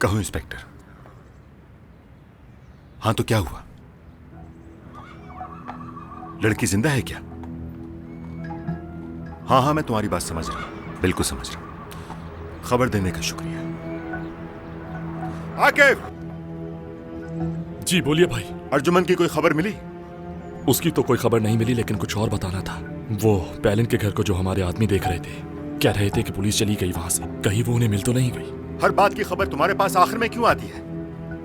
कहो इंस्पेक्टर। हाँ तो क्या हुआ? लड़की जिंदा है क्या? हाँ हाँ मैं तुम्हारी बात समझ रहा हूं, बिल्कुल समझ रहा हूं। खबर देने का शुक्रिया। आकिब! जी बोलिए भाई। अर्जुमन की कोई खबर मिली? उसकी तो कोई खबर नहीं मिली, लेकिन कुछ और बताना था। वो पैलिन के घर को जो हमारे आदमी देख रहे थे, कह रहे थे कि पुलिस चली गई वहां से। कहीं वो उन्हें मिल तो नहीं गई? हर बात की खबर तुम्हारे पास आखिर में क्यों आती है?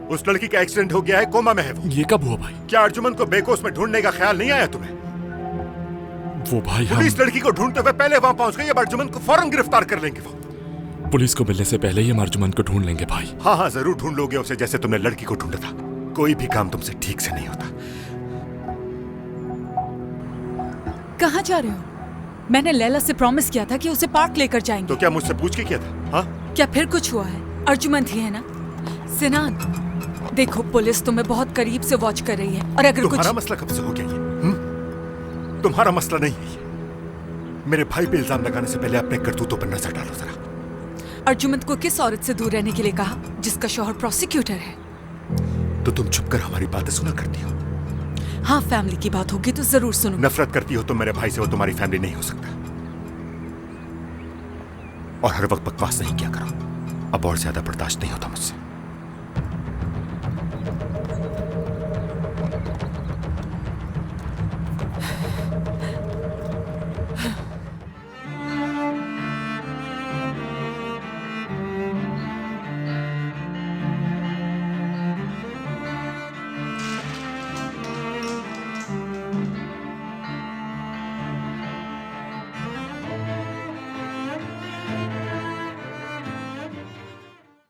उस लड़की का एक्सीडेंट हो गया है, कोमा में है वो। ये कब हुआ भाई? क्या अर्जुमन को बेकोस में ढूंढने का ख्याल नहीं आया तुम्हें? वो भाई पुलिस लड़की को ढूंढते हुए पहले वहां पहुंच गई, अब अर्जुमन को फौरन गिरफ्तार कर लेंगे वो। पुलिस को मिलने से पहले ही हम अर्जुमन को ढूंढ लेंगे भाई। हाँ हाँ जरूर ढूंढ लोगे उसे, जैसे तुमने लड़की को ढूंढा था। कोई भी काम तुमसे ठीक से नहीं होता। कहाँ जा रहे हो? मैंने लैला से प्रॉमिस किया था कि उसे पार्क लेकर जाएंगे। तो क्या मुझसे पूछ के किया था? हाँ क्या फिर कुछ हुआ है? अर्जुमन थी है ना? सिनान, देखो पुलिस तुम्हें बहुत करीब से वॉच कर रही है, और अगर तुम्हारा कुछ मसला कब से हो गया ये? तुम्हारा मसला नहीं है ये। मेरे भाई पे इल्जाम लगाने से पहले अपने करतूतों पर नजर डालो जरा। अर्जुमन को किस औरत से दूर रहने के लिए कहा जिसका शौहर प्रोसिक्यूटर है? तो तुम छुप कर हमारी बातें सुना करती हो। हाँ, फैमिली की बात होगी तो जरूर सुनो। नफरत करती हो तुम मेरे भाई से, वो तुम्हारी फैमिली नहीं हो सकता। और हर वक्त बकवास नहीं किया करो, अब और ज्यादा बर्दाश्त नहीं होता मुझसे।